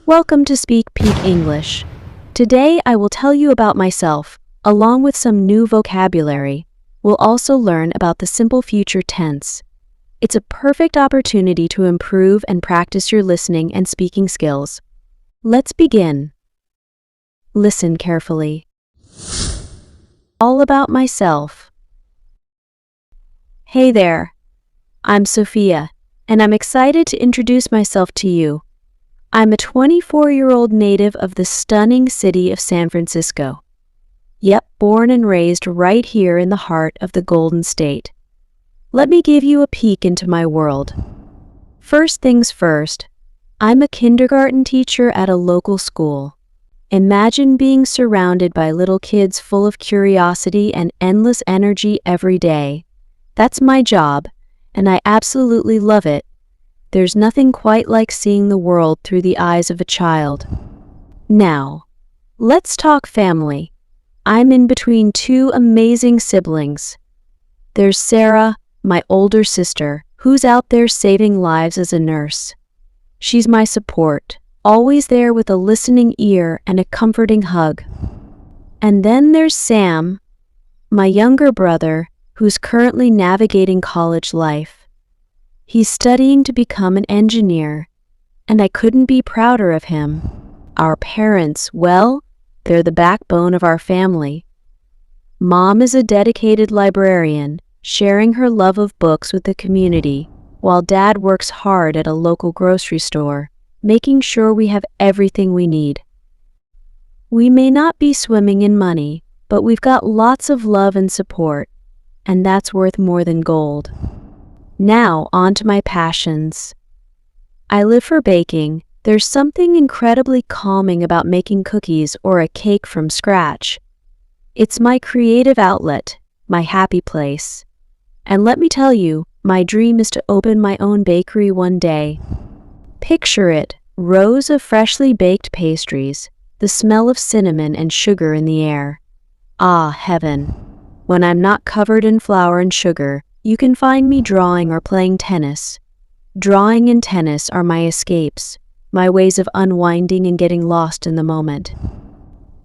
Welcome to Speak Peak English. Today I will tell you about myself, along with some new vocabulary. We'll also learn about the simple future tense. It's a perfect opportunity to improve and practice your listening and speaking skills. Let's begin. Listen carefully. All about myself. Hey there. I'm Sophia, and I'm excited to introduce myself to you. I'm a 24-year-old native of the stunning city of San Francisco. Yep, born and raised right here in the heart of the Golden State. Let me give you a peek into my world. First things first, I'm a kindergarten teacher at a local school. Imagine being surrounded by little kids full of curiosity and endless energy every day. That's my job, and I absolutely love it. There's nothing quite like seeing the world through the eyes of a child. Now, let's talk family. I'm in between two amazing siblings. There's Sarah, my older sister, who's out there saving lives as a nurse. She's my support, always there with a listening ear and a comforting hug. And then there's Sam, my younger brother, who's currently navigating college life. He's studying to become an engineer, and I couldn't be prouder of him. Our parents, well, they're the backbone of our family. Mom is a dedicated librarian, sharing her love of books with the community, while Dad works hard at a local grocery store, making sure we have everything we need. We may not be swimming in money, but we've got lots of love and support, and that's worth more than gold. Now, on to my passions. I live for baking. There's something incredibly calming about making cookies or a cake from scratch. It's my creative outlet, my happy place. And let me tell you, my dream is to open my own bakery one day. Picture it, rows of freshly baked pastries, the smell of cinnamon and sugar in the air. Ah, heaven. When I'm not covered in flour and sugar, you can find me drawing or playing tennis. Drawing and tennis are my escapes, my ways of unwinding and getting lost in the moment.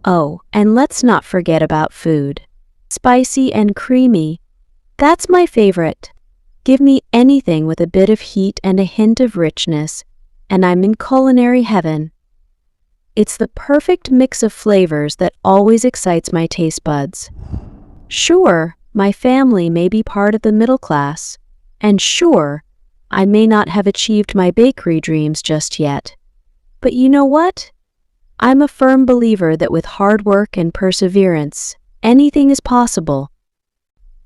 Oh, and let's not forget about food. Spicy and creamy. That's my favorite. Give me anything with a bit of heat and a hint of richness, and I'm in culinary heaven. It's the perfect mix of flavors that always excites my taste buds. Sure, my family may be part of the middle class, and sure, I may not have achieved my bakery dreams just yet. But you know what? I'm a firm believer that with hard work and perseverance, anything is possible.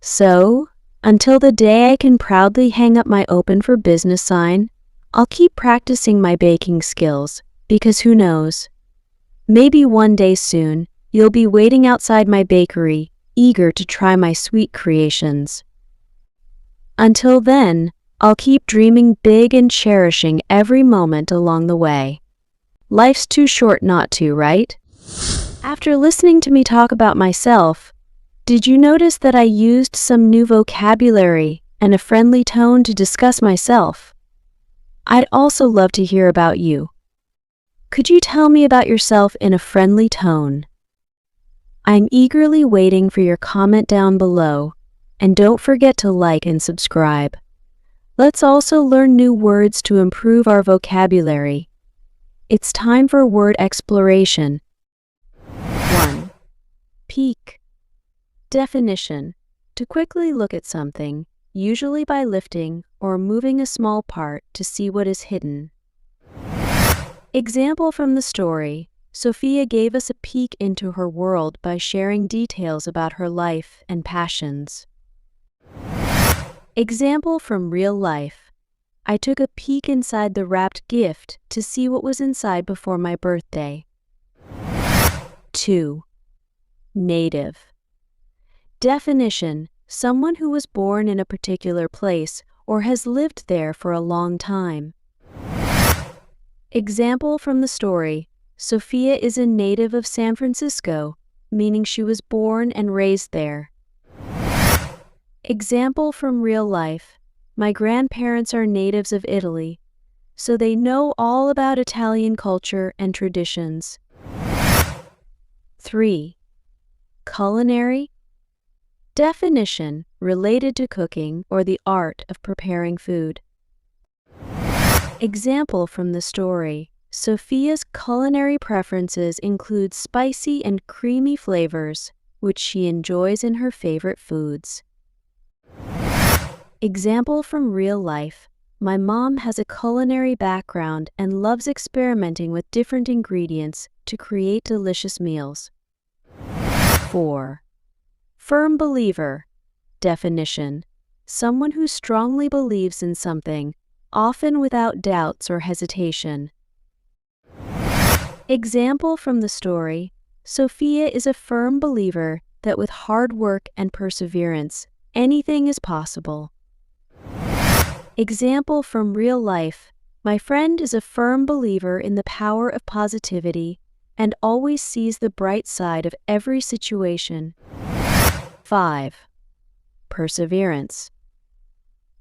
So, until the day I can proudly hang up my open for business sign, I'll keep practicing my baking skills, because who knows? Maybe one day soon, you'll be waiting outside my bakery, eager to try my sweet creations. Until then, I'll keep dreaming big and cherishing every moment along the way. Life's too short not to, right? After listening to me talk about myself, did you notice that I used some new vocabulary and a friendly tone to discuss myself? I'd also love to hear about you. Could you tell me about yourself in a friendly tone? I'm eagerly waiting for your comment down below, and don't forget to like and subscribe. Let's also learn new words to improve our vocabulary. It's time for word exploration. 1. Peek. Definition: to quickly look at something, usually by lifting or moving a small part to see what is hidden. Example from the story: Sophia gave us a peek into her world by sharing details about her life and passions. Example from real life: I took a peek inside the wrapped gift to see what was inside before my birthday. 2. Native. Definition: someone who was born in a particular place or has lived there for a long time. Example from the story: Sophia is a native of San Francisco, meaning she was born and raised there. Example from real life: my grandparents are natives of Italy, so they know all about Italian culture and traditions. 3. Culinary. Definition: related to cooking or the art of preparing food. Example from the story: Sophia's culinary preferences include spicy and creamy flavors, which she enjoys in her favorite foods. Example from real life: my mom has a culinary background and loves experimenting with different ingredients to create delicious meals. 4. Firm believer. Definition: someone who strongly believes in something, often without doubts or hesitation. Example from the story: Sophia is a firm believer that with hard work and perseverance, anything is possible. Example from real life: my friend is a firm believer in the power of positivity and always sees the bright side of every situation. 5. Perseverance.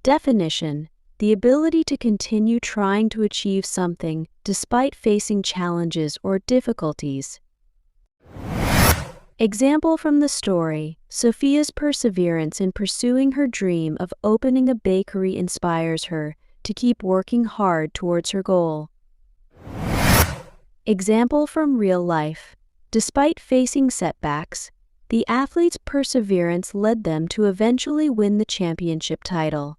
Definition: the ability to continue trying to achieve something despite facing challenges or difficulties. Example from the story: Sophia's perseverance in pursuing her dream of opening a bakery inspires her to keep working hard towards her goal. Example from real life: despite facing setbacks, the athlete's perseverance led them to eventually win the championship title.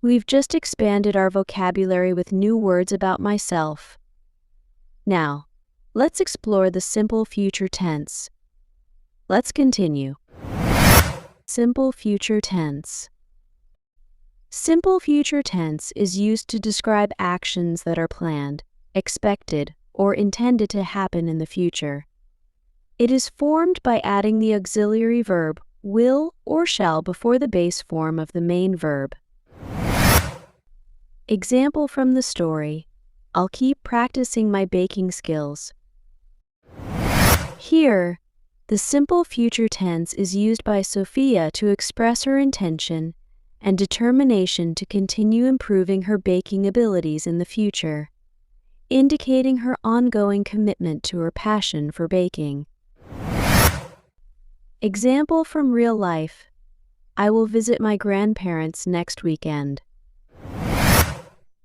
We've just expanded our vocabulary with new words about myself. Now, let's explore the simple future tense. Let's continue. Simple future tense. Simple future tense is used to describe actions that are planned, expected, or intended to happen in the future. It is formed by adding the auxiliary verb will or shall before the base form of the main verb. Example from the story: I'll keep practicing my baking skills. Here, the simple future tense is used by Sophia to express her intention and determination to continue improving her baking abilities in the future, indicating her ongoing commitment to her passion for baking. Example from real life: I will visit my grandparents next weekend.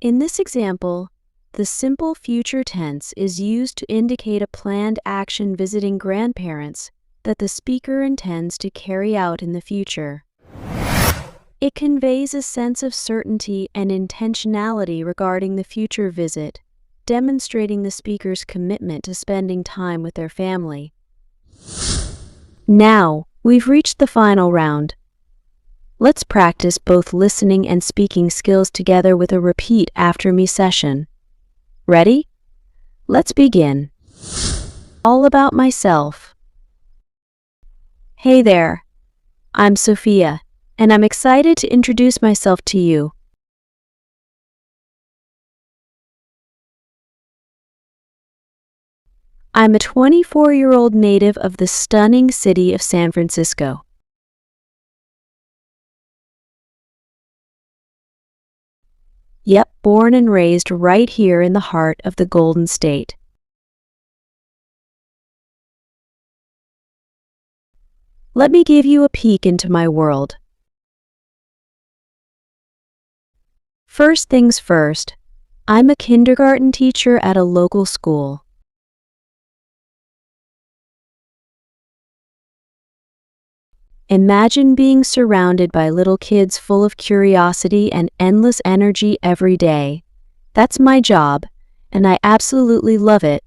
In this example, the simple future tense is used to indicate a planned action visiting grandparents that the speaker intends to carry out in the future. It conveys a sense of certainty and intentionality regarding the future visit, demonstrating the speaker's commitment to spending time with their family. Now, we've reached the final round. Let's practice both listening and speaking skills together with a repeat after me session. Ready? Let's begin. All about myself. Hey there, I'm Sophia, and I'm excited to introduce myself to you. I'm a 24-year-old native of the stunning city of San Francisco. Yep, born and raised right here in the heart of the Golden State. Let me give you a peek into my world. First things first, I'm a kindergarten teacher at a local school. Imagine being surrounded by little kids full of curiosity and endless energy every day. That's my job, and I absolutely love it.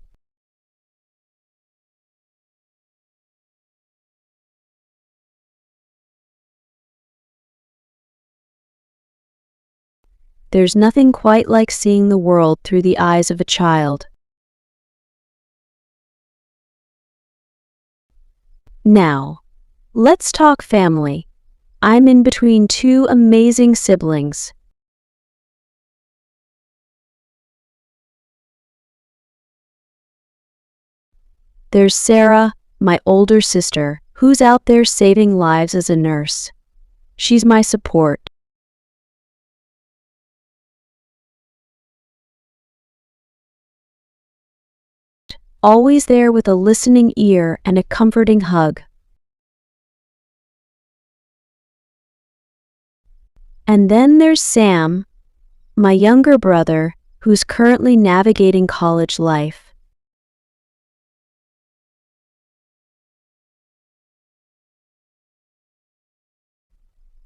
There's nothing quite like seeing the world through the eyes of a child. Now, let's talk family. I'm in between two amazing siblings. There's Sarah, my older sister, who's out there saving lives as a nurse. She's my support. always there with a listening ear and a comforting hug. And then there's Sam, my younger brother, who's currently navigating college life.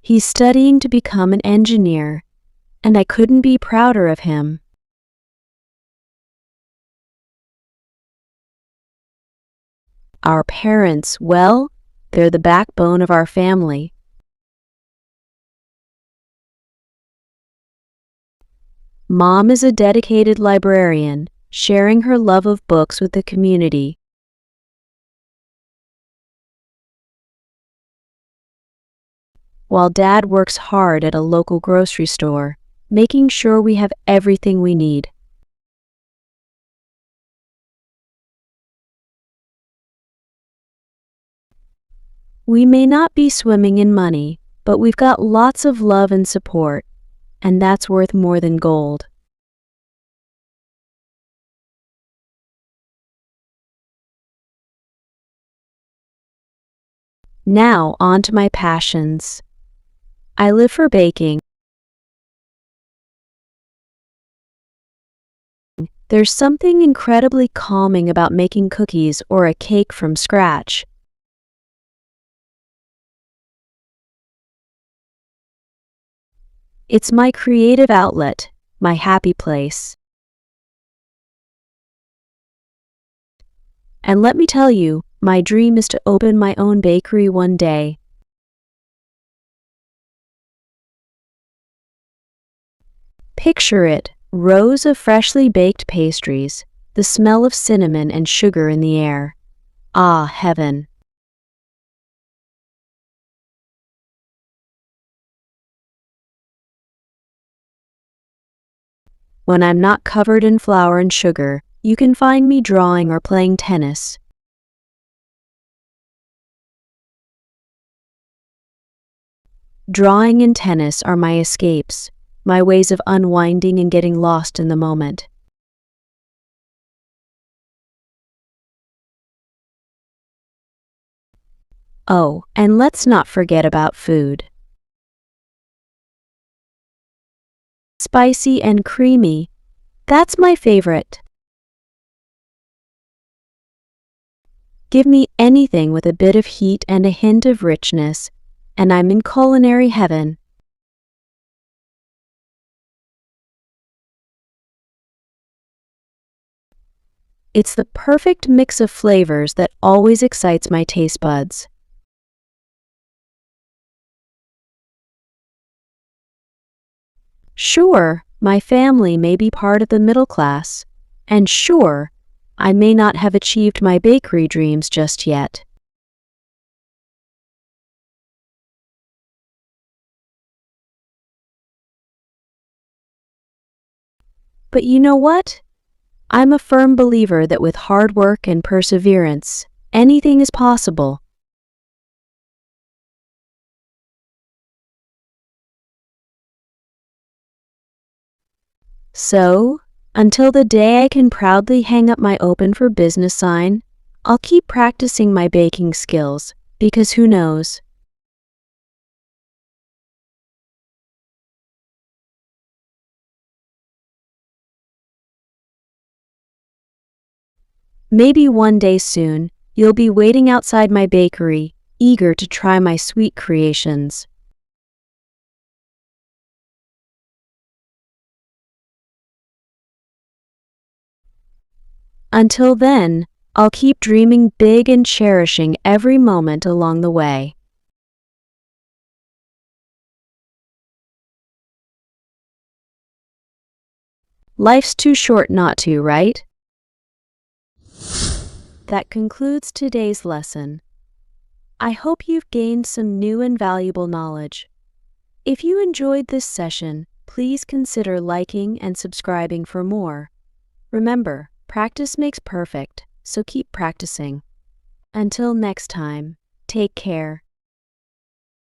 He's studying to become an engineer, and I couldn't be prouder of him. Our parents, well, they're the backbone of our family. Mom is a dedicated librarian, sharing her love of books with the community. While Dad works hard at a local grocery store, making sure we have everything we need. We may not be swimming in money, but we've got lots of love and support, and that's worth more than gold. Now, on to my passions. I live for baking. There's something incredibly calming about making cookies or a cake from scratch. It's my creative outlet, my happy place. And let me tell you, my dream is to open my own bakery one day. Picture it, rows of freshly baked pastries, the smell of cinnamon and sugar in the air. Ah, heaven. When I'm not covered in flour and sugar, you can find me drawing or playing tennis. Drawing and tennis are my escapes, my ways of unwinding and getting lost in the moment. Oh, and let's not forget about food. Spicy and creamy. That's my favorite. Give me anything with a bit of heat and a hint of richness, and I'm in culinary heaven. It's the perfect mix of flavors that always excites my taste buds. Sure, my family may be part of the middle class, and sure, I may not have achieved my bakery dreams just yet. But you know what? I'm a firm believer that with hard work and perseverance, anything is possible. So, until the day I can proudly hang up my open for business sign, I'll keep practicing my baking skills, because who knows? Maybe one day soon, you'll be waiting outside my bakery, eager to try my sweet creations. Until then, I'll keep dreaming big and cherishing every moment along the way. Life's too short not to, right? That concludes today's lesson. I hope you've gained some new and valuable knowledge. If you enjoyed this session, please consider liking and subscribing for more. Remember, practice makes perfect, so keep practicing. Until next time, take care.